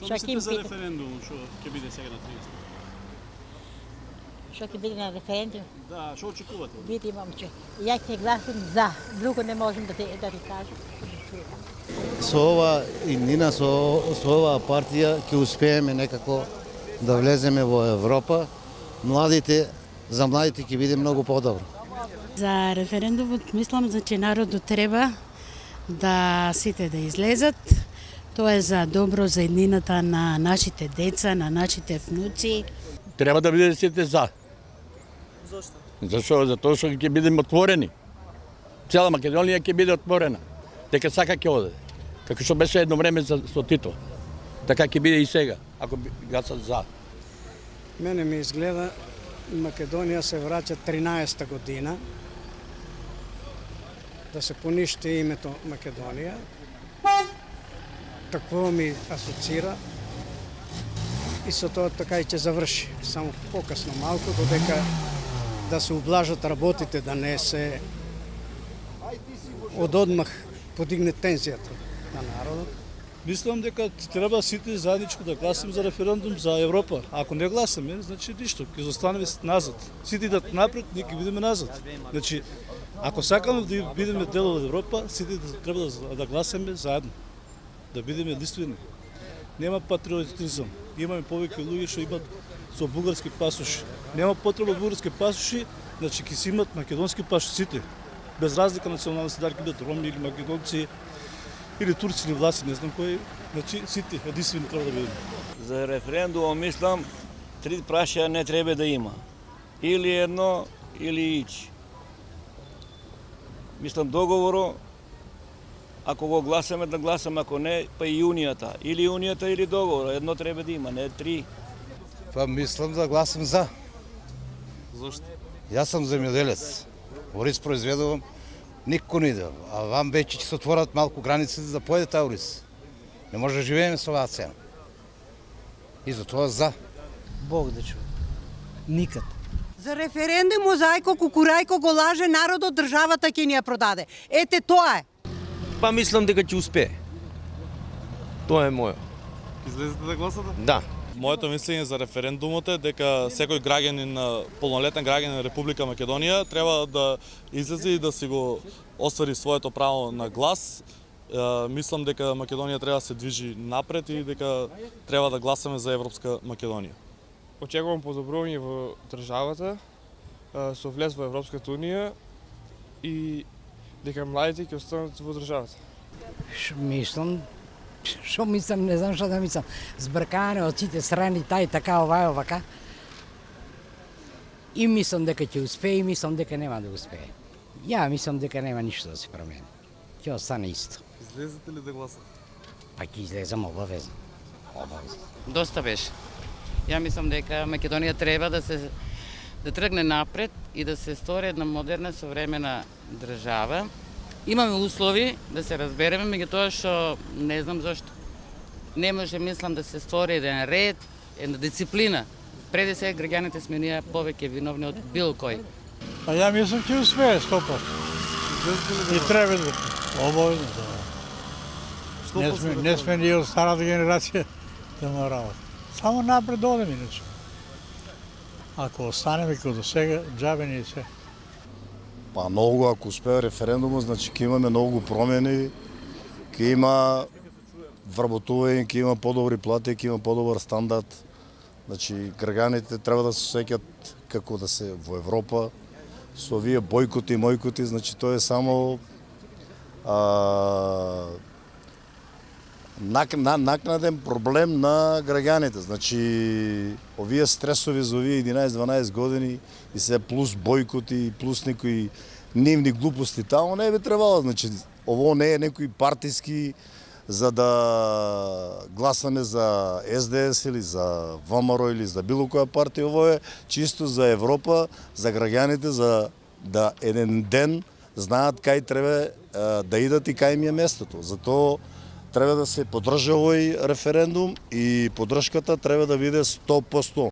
Што мислите за референдум што ќе биде сега на 30? Што ќе биде на референдум? Да, што очекувате? Види, момче, ја ќе гласам за. Друго не можам да ти кажам. Со ова иднина, со оваа партија ќе успееме некако да влеземе во Европа. За младите ќе биде многу подобро. За референдумот мислам че народот треба да сите да излезат. Тоа е за добро за иднината на нашите деца, на нашите внуци. Треба да биде сите за. Зошто? Зашо? Затоа што ќе бидеме отворени. Цела Македонија ќе биде отворена. Дека сака ќе оде. Како што беше едно време со Тито. Така ќе биде и сега, ако гласат за. Мене ми изгледа Македонија се враќа 13-та година, да се поништи името Македонија. Такво ми асоцира и со тоа така и ќе заврши. Само покасно малку, додека да се ублажат работите, да не се одмах подигне тензијата на народот. Мислам дека треба сите заедничко да гласаме за референдум за Европа. Ако не гласаме, значи ништо, ќе застанеме назад. Сите идат напред, ние ќе бидеме назад. Значи, ако сакаме да бидеме дел од Европа, сите треба да гласаме заедно. Да бидеме единствени. Нема патриотизам. Имаме повеќе луѓе што имат со бугарски пасоши. Нема потреба бугарски пасоши, значи ќе си имат македонски пасоши сите. Без разлика националности, дали ќе бидат роми или македонци, или турци или власти, не знам кој, значи сите единствени треба да бидеме. За референдум мислам, три прашања не треба да има. Или едно, или ич. Мислам договоро, ако го гласаме, да гласаме, ако не, па и Унијата. Или Унијата, или договор. Едно треба да има, не три. Па мислам да гласам за. Зошто? Јас сум земјоделец. Ориз произведувам, никој не иде. А вам веќе ќе се отворат малку границите да поеде таа ориз. Не може да живееме со оваа цена. И затоа за. Бог да чуе. Никад. За референдумот за Ајко Кукурајко го лаже народот, државата ќе ни ја продаде. Ете тоа е. Па мислам дека ќе успее. Тоа е мојо. Излезете да гласате? Да. Моето мислење за референдумот е дека секој граѓанин, полнолетен граѓанин на Република Македонија треба да излезе и да си го оствари своето право на глас. Мислам дека Македонија треба да се движи напред и дека треба да гласаме за Европска Македонија. Очекувам подобрување во државата, со влез во Европската Унија и дека младите ќе останат во државата. Што мислам, не знам што да мислам. Збркане од сите страни, тај така, овај, овака. И мислам дека ќе успее, и мислам дека нема да успее. Ја мислам дека нема ништо да се промени. Ќе остане исто. Излезете ли да гласате? Па ќе излезам обавезно. Доста беше. Ја мислам дека Македонија треба да тргне напред и да се стори една модерна, современа држава. Имаме услови да се разбереме, меѓутоа што не знам зошто. Не може, мислам, да се створи еден ред, една дисциплина. Преди се граѓаните сме ние повеќе виновни од било кој. А ја мислам ќе успее 100%. И треба да. Обојно, да. Не сме ние од старата генерација да мораме. Само напред да одеме, иначе. Ако останеме како до сега, џабе ни се. Па многу, ако успее референдумот, значи ќе имаме многу промени, ќе има вработување, ќе има подобри плати, ќе има подобар стандард. Значи граѓаните треба да се осеќаат како да се во Европа, со овие бојкоти и мојкоти, значи тоа е само накнаден проблем на граѓаните. Значи овие стресови за овие 11-12 години и се плюс бојкоти, плюс некои нивни глупости тамо не би требало. Значи ово не е некои партиски за да гласаме за СДС или за ВМРО или за било која партија. Ово е чисто за Европа, за граѓаните, за да еден ден знаат кај треба да идат и кај им е местото. Затоа треба да се поддржа овој референдум и поддршката треба да биде 100%.